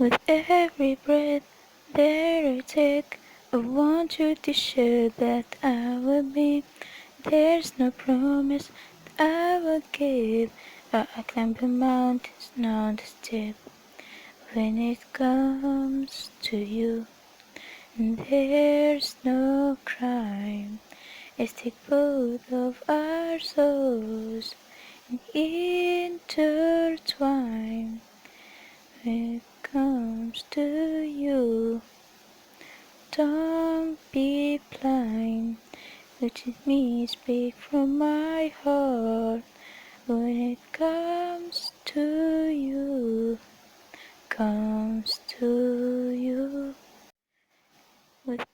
With every breath that I take, I want you to share that I will be. There's no promise that I will give, but I climb the mountains, not the steep. When it comes to you, there's no crime. It's the both of our souls intertwine. When it comes to you, don't be blind. Look at me, speak from my heart. When it comes to you, comes to you. With